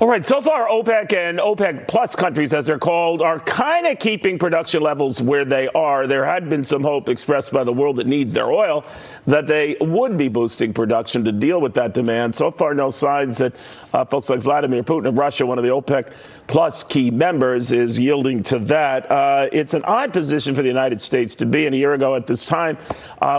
All right, so far OPEC and OPEC plus countries, as they're called, are kind of keeping production levels where they are. There had been some hope expressed by the world that needs their oil that they would be boosting production to deal with that demand. So far, no signs that folks like Vladimir Putin of Russia, one of the OPEC plus key members, is yielding to that. It's an odd position for the United States to be in. A year ago at this time,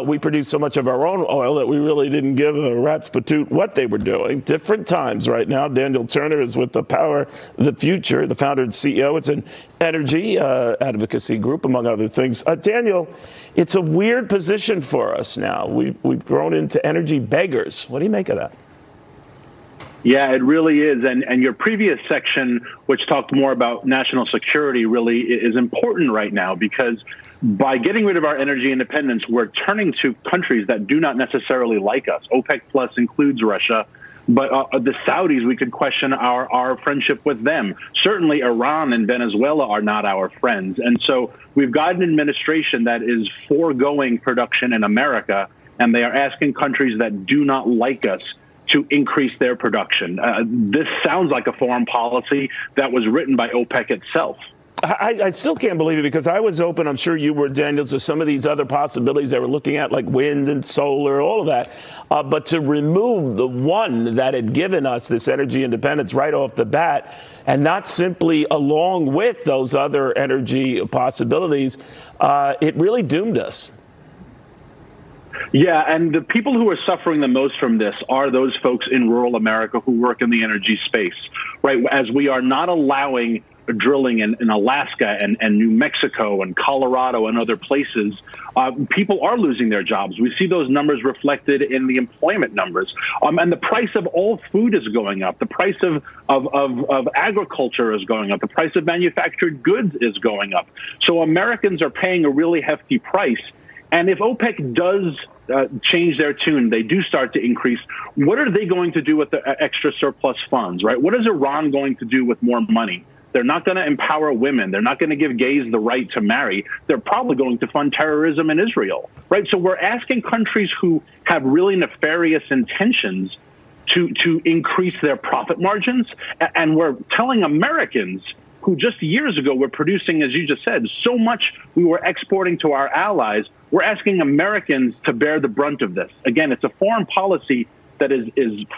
we produced so much of our own oil that we really didn't give a rat's patoot what they were doing. Different times right now. Daniel Turner is with the Power of the Future, the founder and CEO. It's an energy advocacy group, among other things. Daniel, it's a weird position for us now. We've grown into energy beggars. What do you make of that? Yeah, it really is. And your previous section, which talked more about national security, really is important right now, because by getting rid of our energy independence, we're turning to countries that do not necessarily like us. OPEC Plus includes Russia. But the Saudis, we could question our friendship with them. Certainly Iran and Venezuela are not our friends. And so we've got an administration that is foregoing production in America, and they are asking countries that do not like us to increase their production. This sounds like a foreign policy that was written by OPEC itself. I still can't believe it, because I was open, I'm sure you were, Daniel, to some of these other possibilities they were looking at, like wind and solar, all of that. But to remove the one that had given us this energy independence right off the bat, and not simply along with those other energy possibilities, it really doomed us. Yeah, and the people who are suffering the most from this are those folks in rural America who work in the energy space, right? As we are not allowing drilling in Alaska and New Mexico and Colorado and other places, people are losing their jobs. We see those numbers reflected in the employment numbers. And the price of all food is going up. The price of agriculture is going up. The price of manufactured goods is going up. So Americans are paying a really hefty price. And if OPEC does change their tune, they do start to increase, what are they going to do with the extra surplus funds, right? What is Iran going to do with more money? They're not going to empower women. They're not going to give gays the right to marry. They're probably going to fund terrorism in Israel, right? So we're asking countries who have really nefarious intentions to increase their profit margins. And we're telling Americans who just years ago were producing, as you just said, so much we were exporting to our allies. We're asking Americans to bear the brunt of this. Again, it's a foreign policy that is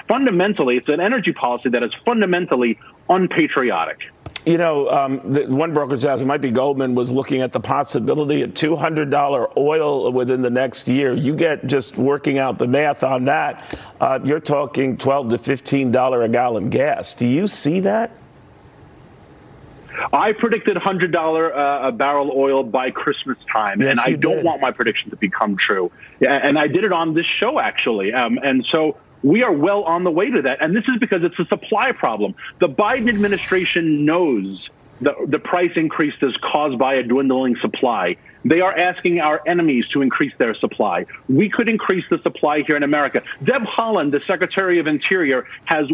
fundamentally, it's an energy policy that is fundamentally unpatriotic. You know, the one brokerage house, it might be Goldman, was looking at the possibility of $200 oil within the next year. You get just working out the math on that, you're talking $12 to $15 a gallon gas. Do you see that? I predicted $100 a barrel oil by Christmas time, yes, and I don't want my prediction to become true. And I did it on this show, actually. And so we are well on the way to that. And this is because it's a supply problem. The Biden administration knows the price increase is caused by a dwindling supply. They are asking our enemies to increase their supply. We could increase the supply here in America. Deb Haaland, the Secretary of Interior, has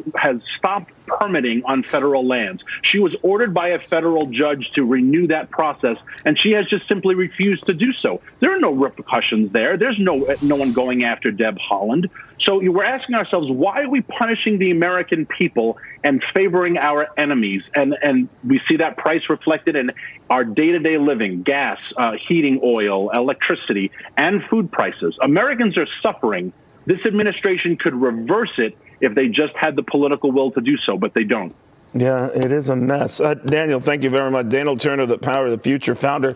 stopped permitting on federal lands. She was ordered by a federal judge to renew that process, and she has just simply refused to do so. There are no repercussions there. There's no one going after Deb Haaland. So we're asking ourselves, why are we punishing the American people and favoring our enemies? And we see that price reflected in our day-to-day living, gas, heating oil, electricity, and food prices. Americans are suffering. This administration could reverse it if they just had the political will to do so, but they don't. Yeah, it is a mess. Daniel, thank you very much. Daniel Turner, the Power of the Future founder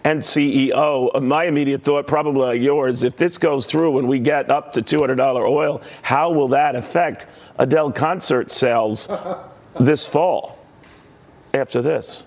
and CEO. My immediate thought, probably like yours, if this goes through and we get up to $200 oil, how will that affect Adele concert sales this fall after this?